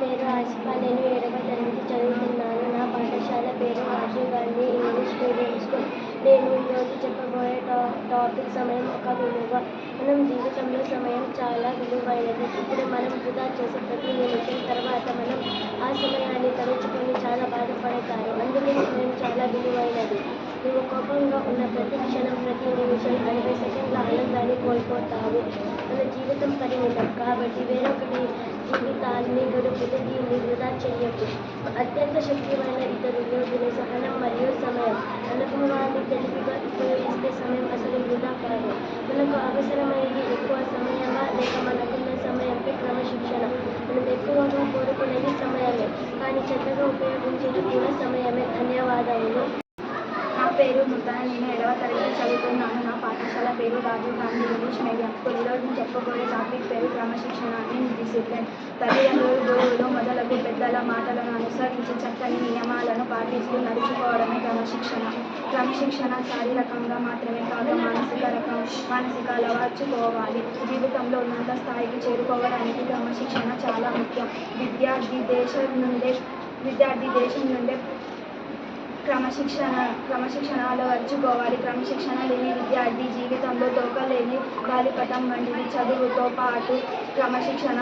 పేరు ఆసిఫ. నేను 7వ తరగతి చదువుతున్నాను. నా పాఠశాల పేరు Rajiv Gandhi English medium school. నేను ఈరోజు చెప్పబోయే టాపిక్ సమయం ఒక విలువ. మనం జీవితంలో సమయం చాలా విలువైనది. ఇప్పుడు మనం వృధా చేసే ప్రతి నిమిషం తర్వాత మనం ఆ సమయాన్ని తలుచుకొని చాలా బాధపడతారు. అందుకే సమయం చాలా విలువైనది. నువ్వు కోపంగా ఉన్న ప్రతి క్షణం, ప్రతి నిమిషం 60 సెకండ్ల ఆనందాన్ని కోల్పోతావు. మన జీవితం పరిమితం కాబట్టి వేరొకటి జీవితాన్ని గడుపుతూ దీన్ని వృధా చెయ్యకు. అత్యంత శక్తిమైన ఇతరులు దీని సహనం మరియు సమయం. అనుభవాన్ని తెలివిగా ఉపయోగిస్తే సమయం అసలు వృధా కాదు. మనకు అవసరమైనది ఎక్కువ సమయమా లేక మనకున్న సమయంపై క్రమశిక్షణ? మనం ఎక్కువగా కోరుకునేది సమయమే, కానీ చెత్తగా ఉపయోగించేది కూడా సమయమే. ధన్యవాదములు. నా పేరు నూతన. నేను 7వ తరగతి చదువుతున్నాను. నా పాఠశాల పేరు Rajiv Gandhi English medium school. ఈరోజు నేను చెప్పబోయే టాపిక్ పేరు క్రమశిక్షణ అని డిసిప్లిన్. తల్లిదండ్రులు, గురువులు మొదలగు పెద్దల మాటలను అనుసరించి చక్కని నియమాలను పాటిస్తూ నడుచుకోవడమే క్రమశిక్షణ. క్రమశిక్షణ శారీరకంగా మాత్రమే కాక మానసిక అలవర్చుకోవాలి. జీవితంలో ఉన్నత స్థాయికి చేరుకోవడానికి క్రమశిక్షణ చాలా ముఖ్యం. విద్యార్థి దేశం నుండే క్రమశిక్షణ అలవర్చుకోవాలి. క్రమశిక్షణ లేని విద్యార్థి జీవితంలో తోకలేని గాలిపటం వంటిది. చదువుతో పాటు క్రమశిక్షణ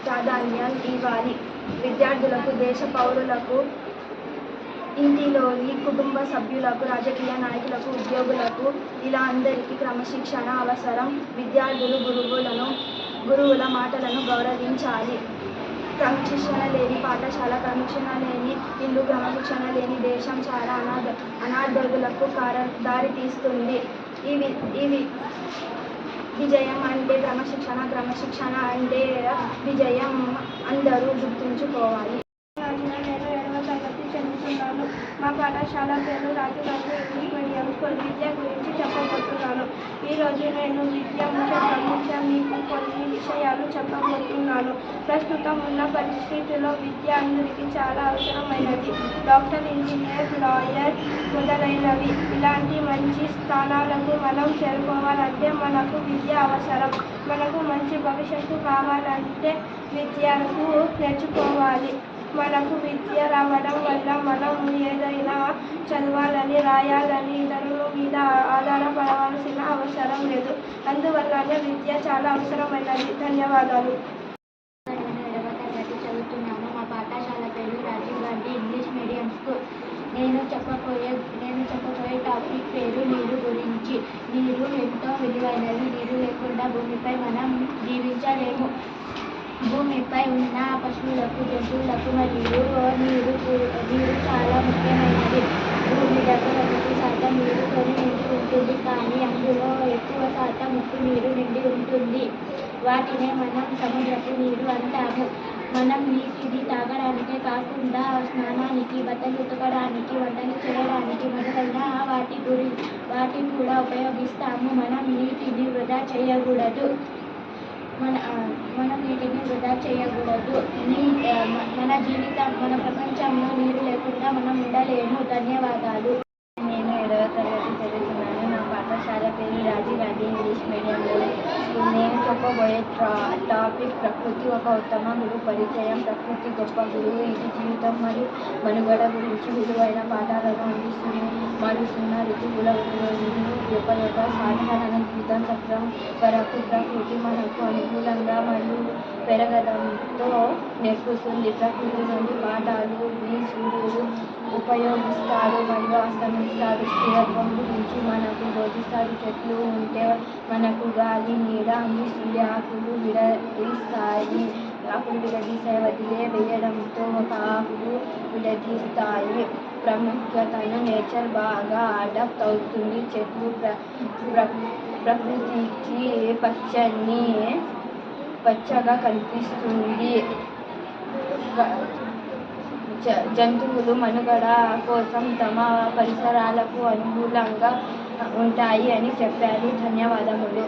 ప్రాధాన్యం ఇవ్వాలి. విద్యార్థులకు, దేశ పౌరులకు, ఇంటిలోని కుటుంబ సభ్యులకు, రాజకీయ నాయకులకు, ఉద్యోగులకు ఇలా అందరికీ క్రమశిక్షణ అవసరం. విద్యార్థులు గురువుల మాటలను గౌరవించాలి. క్రమశిక్షణ లేని పాఠశాల, క్రమశిక్షణ లేని ఇల్లు, క్రమశిక్షణ లేని దేశం చాలా అనాథలకు దారితీస్తుంది. ఇవి విజయం అంటే క్రమశిక్షణ అంటే విజయం అందరూ గుర్తుంచుకోవాలి. నేను 7వ తరగతి చదువుతున్నాను. మా పాఠశాల పేరు Rajiv Gandhi English medium school. విద్య గురించి చెప్పబోతున్నాను. ఈరోజు నేను విద్య ముఖ్య మీకు కొన్ని విషయాలు చెప్పబోతున్నాను. ప్రస్తుతం ఉన్న పరిస్థితుల్లో విద్య అందరికీ చాలా అవసరమైనది. డాక్టర్, ఇంజనీర్, లాయర్ మొదలైనవి. ఇలాంటి మంచి స్థానాలకు మనం చేరుకోవాలంటే మనకు విద్య అవసరం. మనకు మంచి భవిష్యత్తు కావాలంటే విద్యను నేర్చుకోవాలి. మనకు విద్య రావడం వల్ల మనం ఏదైనా చదవాలని, రాయాలని ఇతరుల మీద ఆధారపడవలసిన అవసరం లేదు. అందువల్లనే విద్య చాలా అవసరమైనది. ధన్యవాదాలు. నేను 7వ తరగతి చదువుతున్నాను. మా పాఠశాల పేరు Rajiv Gandhi English medium school. నేను చెప్పబోయే టాపిక్ పేరు నీరు గురించి. నీరు ఎంతో విలువైనది. నీరు లేకుండా భూమిపై మనం జీవించలేము. భూమిపై ఉన్న పశువులకు, జంతువులకు మరియు నీరు చాలా ముఖ్యమైనది. భూమి దగ్గర 1% నీరుతోనే నిండి ఉంటుంది, కానీ అందులో ఎక్కువ శాతం ఉప్పు నీరు నిండి ఉంటుంది. వాటినే మనం సముద్రపు నీరు అంటాము. మనం నీటిని తాగడానికే కాకుండా స్నానానికి, బట్టలు ఉతకడానికి, వంటలు చేయడానికి మొదలైన వాటి కూడా ఉపయోగిస్తాము. మనం నీటిని వృధా చేయకూడదు. మనం నీటిని వృధా చేయకూడదు. మన ప్రపంచంలో నీరు లేకుండా మనం ఉండలేము. ధన్యవాదాలు. నేను 7వ తరగతి చదువుతున్నాను. నా పాఠశాల పేరు Rajiv Gandhi English medium school. నేను చెప్పబోయే టాపిక్ ప్రకృతి ఒక ఉత్తమ గురు పరిచయం. ప్రకృతి గొప్ప గురువు. ఇది జీవితం మరియు మనుగడ గురించి విలువైన పాఠాలను మారుస్తున్న ఋతువుల యొక్క సాధారణ జీవితం చక్రం వరకు ప్రకృతి మనకు అనుకూలంగా మరియు పెరగడంతో నేర్పుతుంది. ప్రకృతి నుండి పాఠాలు సూర్యుడు ఉపయోగిస్తాడు మరియు అస్తమిస్తాడు. స్థిరత్వం గురించి మనకు బోధిస్తాడు. చెట్లు ఉంటే మనకు గాలి, నీడ అందిస్తుంది. ఆకులు విడదీస్తాయి. వదిలివేయడంతో ఒక ఆకులు విడదీస్తాయి. ప్రాముఖ్యతను నేచర్ బాగా అడాప్ట్ అవుతుంది. చెట్లు ప్రకృతికి పచ్చగా కనిపిస్తుంది. జంతువులు మనుగడ కోసం తమ పరిసరాలకు అనుకూలంగా ఉంటాయి అని చెప్పారు. ధన్యవాదములు.